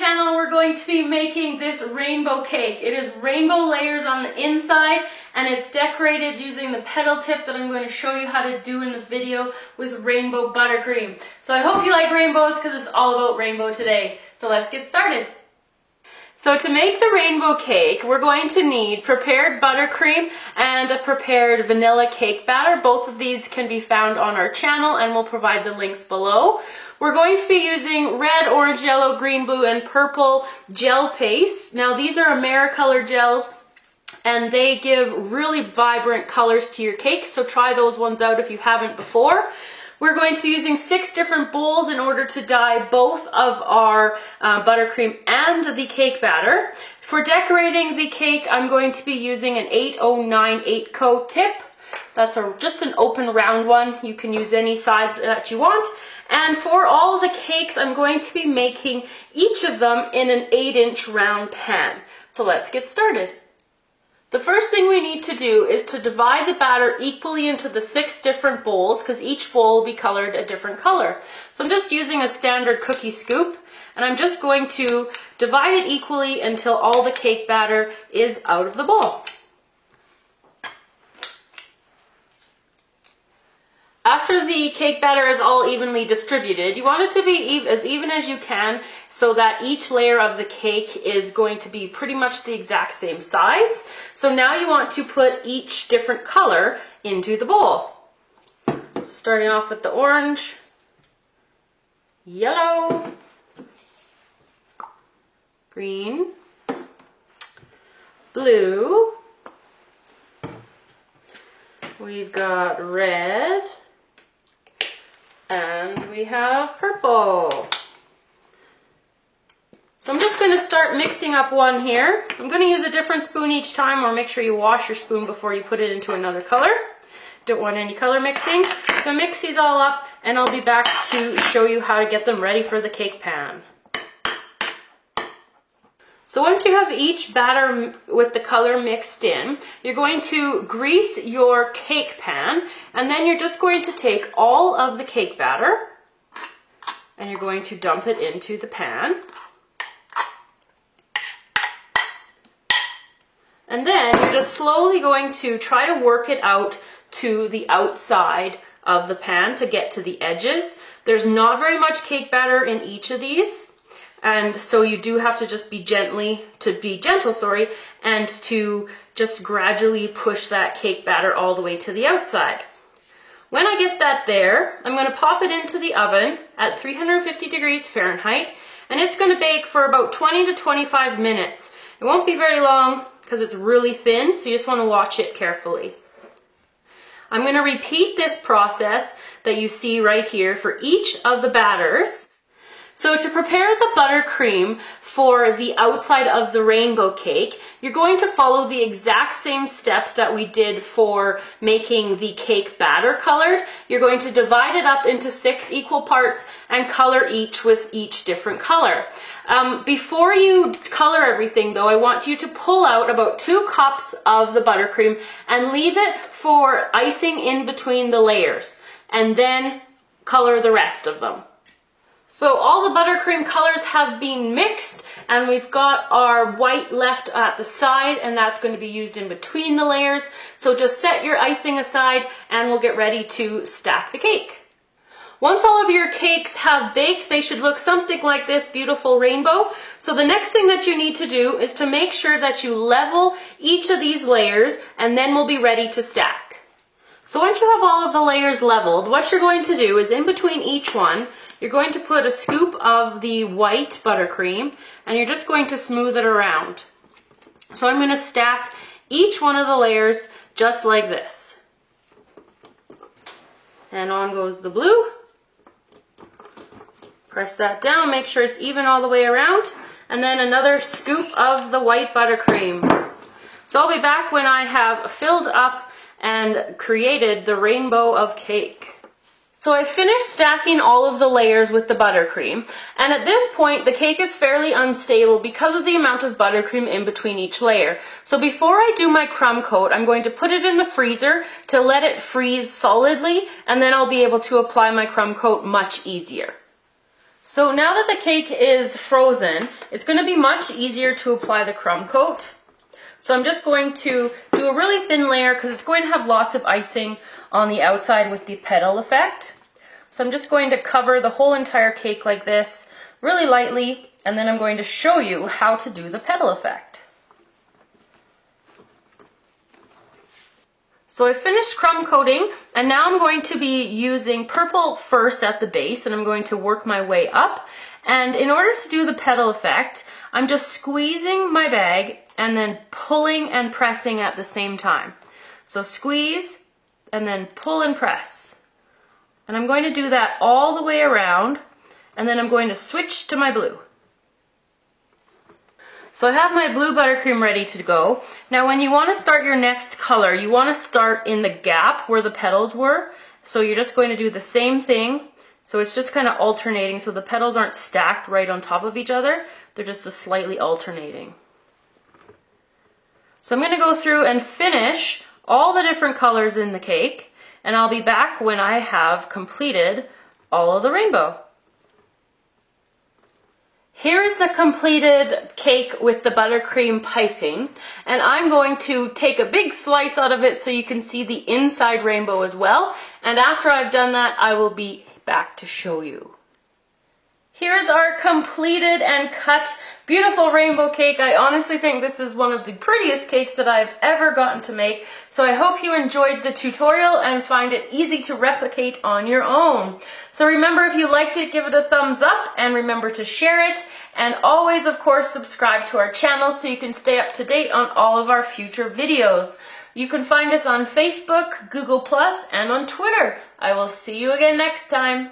channel, we're going to be making this rainbow cake. It is rainbow layers on the inside and it's decorated using the petal tip that I'm going to show you how to do in the video with rainbow buttercream. So I hope you like rainbows because it's all about rainbow today. So let's get started. So to make the rainbow cake, we're going to need prepared buttercream and a prepared vanilla cake batter. Both of these can be found on our channel and we'll provide the links below. We're going to be using red, orange, yellow, green, blue, and purple gel paste. Now these are Americolor gels and they give really vibrant colors to your cake, so try those ones out if you haven't before. We're going to be using 6 different bowls in order to dye both of our buttercream and the cake batter. For decorating the cake, I'm going to be using an 809 8Co tip. That's just an open round one. You can use any size that you want. And for all the cakes, I'm going to be making each of them in an 8-inch round pan. So let's get started. The first thing we need to do is to divide the batter equally into the 6 different bowls because each bowl will be colored a different color. So I'm just using a standard cookie scoop and I'm just going to divide it equally until all the cake batter is out of the bowl. After the cake batter is all evenly distributed, you want it to be as even as you can so that each layer of the cake is going to be pretty much the exact same size. So now you want to put each different color into the bowl. Starting off with the orange, yellow, green, blue, we've got red, and we have purple. So I'm just going to start mixing up one here. I'm going to use a different spoon each time, or make sure you wash your spoon before you put it into another color. Don't want any color mixing. So mix these all up and I'll be back to show you how to get them ready for the cake pan. So once you have each batter with the color mixed in, you're going to grease your cake pan and then you're just going to take all of the cake batter and you're going to dump it into the pan. And then you're just slowly going to try to work it out to the outside of the pan to get to the edges. There's not very much cake batter in each of these. And so you do have to just be gentle, and to just gradually push that cake batter all the way to the outside. When I get that there, I'm going to pop it into the oven at 350 degrees Fahrenheit, and it's going to bake for about 20 to 25 minutes. It won't be very long because it's really thin, so you just want to watch it carefully. I'm going to repeat this process that you see right here for each of the batters. So to prepare the buttercream for the outside of the rainbow cake, you're going to follow the exact same steps that we did for making the cake batter colored. You're going to divide it up into 6 equal parts and color each with each different color. Before you color everything though, I want you to pull out about 2 cups of the buttercream and leave it for icing in between the layers, and then color the rest of them. So all the buttercream colors have been mixed and we've got our white left at the side, and that's going to be used in between the layers. So just set your icing aside and we'll get ready to stack the cake. Once all of your cakes have baked, they should look something like this beautiful rainbow. So the next thing that you need to do is to make sure that you level each of these layers, and then we'll be ready to stack. So once you have all of the layers leveled, what you're going to do is in between each one, you're going to put a scoop of the white buttercream and you're just going to smooth it around. So I'm going to stack each one of the layers just like this. And on goes the blue. Press that down, make sure it's even all the way around. And then another scoop of the white buttercream. So I'll be back when I have filled up and created the rainbow of cake. So I finished stacking all of the layers with the buttercream, and at this point the cake is fairly unstable because of the amount of buttercream in between each layer. So before I do my crumb coat, I'm going to put it in the freezer to let it freeze solidly, and then I'll be able to apply my crumb coat much easier. So now that the cake is frozen, it's going to be much easier to apply the crumb coat. So I'm just going to do a really thin layer because it's going to have lots of icing on the outside with the petal effect. So I'm just going to cover the whole entire cake like this really lightly, and then I'm going to show you how to do the petal effect. So I finished crumb coating, and now I'm going to be using purple first at the base, and I'm going to work my way up. And in order to do the petal effect, I'm just squeezing my bag and then pulling and pressing at the same time. So squeeze and then pull and press. And I'm going to do that all the way around, and then I'm going to switch to my blue. So I have my blue buttercream ready to go. Now when you want to start your next color, you want to start in the gap where the petals were. So you're just going to do the same thing. So it's just kind of alternating, so the petals aren't stacked right on top of each other. They're just slightly alternating. So I'm going to go through and finish all the different colors in the cake, and I'll be back when I have completed all of the rainbow. Here is the completed cake with the buttercream piping, and I'm going to take a big slice out of it so you can see the inside rainbow as well. And after I've done that, I will be back to show you. Here's our completed and cut beautiful rainbow cake. I honestly think this is one of the prettiest cakes that I've ever gotten to make. So I hope you enjoyed the tutorial and find it easy to replicate on your own. So remember, if you liked it, give it a thumbs up and remember to share it. And always, of course, subscribe to our channel so you can stay up to date on all of our future videos. You can find us on Facebook, Google+, and on Twitter. I will see you again next time.